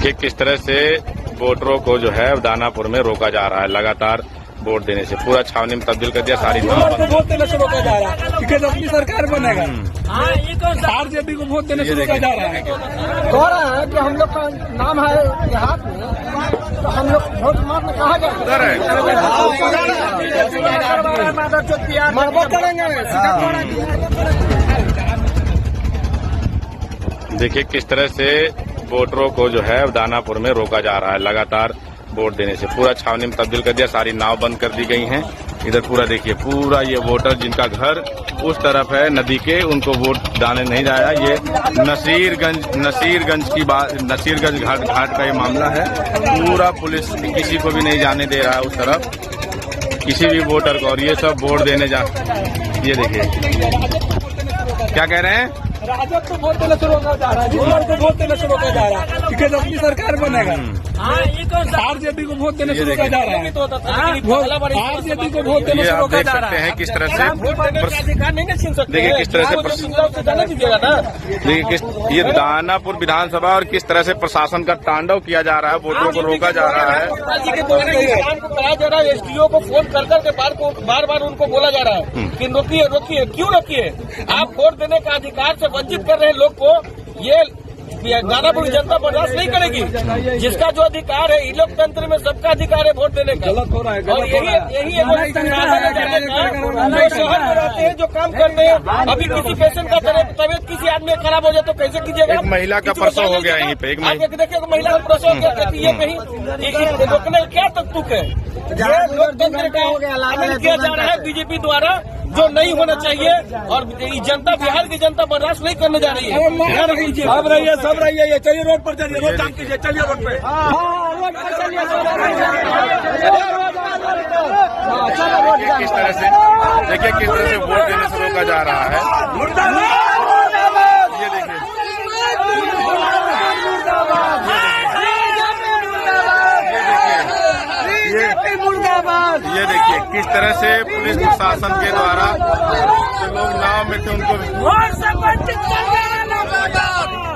देखिए किस तरह से वोटरों को जो है दानापुर में रोका जा रहा है। लगातार वोट देने से पूरा छावनी में तब्दील कर दिया। सारी वोट देने से रोका जा रहा है क्योंकि अपनी सरकार बनेगा। आरजेडी को वोट देने से रोका जा रहा है। कह रहा है कि हम लोग का नाम है देहात में, तो हम लोग वोट मारने कहा जाए देखिए किस तरह से वोटरों को जो है दानापुर में रोका जा रहा है। लगातार वोट देने से पूरा छावनी में तब्दील कर दिया। सारी नाव बंद कर दी गई हैं। इधर पूरा देखिए, पूरा ये वोटर जिनका घर उस तरफ है नदी के, उनको वोट डालने नहीं जाया। ये नसीरगंज घाट का ये मामला है। पूरा पुलिस किसी को भी नहीं जाने दे रहा है उस तरफ, किसी भी वोटर को। और ये सब वोट देने जा, ये देखिए क्या कह रहे हैं। राजद को वोट देने से रोका जा रहा है, को वोट देने से रोका जा रहा है क्योंकि अपनी सरकार बनेगा। आरजेडी को वोट देने से रोका जा रहा है। आरजेडी को वोट देने से रोका जा रहा है। किस तरह से देखिए, किस तरह से देखिए, ये दानापुर विधानसभा और किस तरह से प्रशासन का तांडव किया जा रहा है। वोटरों को रोका जा रहा है। एसडीओ को फोन कर करके बार बार उनको बोला जा रहा है कि रोकिए रोकिए। क्यों रोकिए? आप वोट देने का अधिकार से वंचित कर रहे हैं लोग को। ये दानापुर जनता बर्दाश्त नहीं करेगी। जिसका जो अधिकार है, लोकतंत्र में सबका अधिकार है वोट देने का। गलत हो रहा है, और यही जो शहर में रहते हैं, जो काम करते हैं, अभी किसी पेशेंट का तबियत किसी आदमी खराब हो जाए तो कैसे कीजिएगा? एक महिला का प्रसव हो गया यहीं पे। देखिए महिला का प्रसव हो गया, ये कहीं रोकने क्या तक तुक है? लोकतंत्र का आनंद किया जा रहा है बीजेपी द्वारा, जो नहीं होना चाहिए। और जनता, बिहार की जनता बर्दाश्त नहीं करने जा रही है। सब रहिए, चलिए रोड पर चलिए, रोड जाम कीजिए, चलिए रोड पे। किस तरह से देखिए, किस तरह से वोट देने से रोका जा रहा है। ये देखिए, ये देखिए किस तरह से पुलिस प्रशासन के द्वारा जो लोग नाव में थे उनको,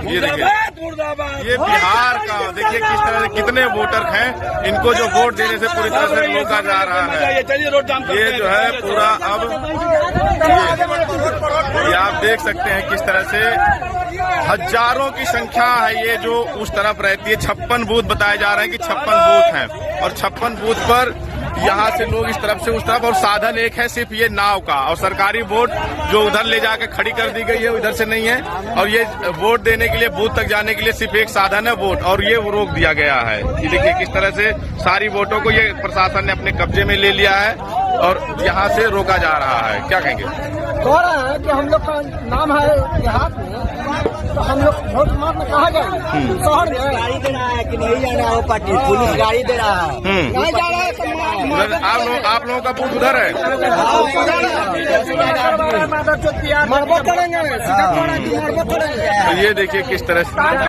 ये देखिए, ये बिहार का देखिए किस तरह से कितने वोटर हैं, इनको जो वोट देने से पूरी तरह से रोका जा रहा है। ये जो है पूरा अब ये आप देख सकते हैं किस तरह से हजारों की संख्या है ये जो उस तरफ रहती है। 56 बूथ बताए जा रहे हैं कि 56 बूथ हैं, और 56 बूथ पर यहाँ से लोग इस तरफ से उस तरफ, और साधन एक है सिर्फ ये नाव का। और सरकारी वोट जो उधर ले जाकर खड़ी कर दी गई है, उधर से नहीं है। और ये वोट देने के लिए, बूथ तक जाने के लिए सिर्फ एक साधन है वोट, और ये रोक दिया गया है। ये देखिए किस तरह से सारी वोटों को ये प्रशासन ने अपने कब्जे में ले लिया है और यहाँ से रोका जा रहा है। क्या कहेंगे? कह रहा है कि हम लोग का नाम है देहात में, तो हम लोग वोट मारने कहा जाए? शहर में गाड़ी दे रहा है कि नहीं जाना है? पार्टी पुलिस गाड़ी दे रहा है, नहीं जा रहा है तो आप लोगों का बूथ उधर है। मरबो करेंगे। ये देखिए किस तरह से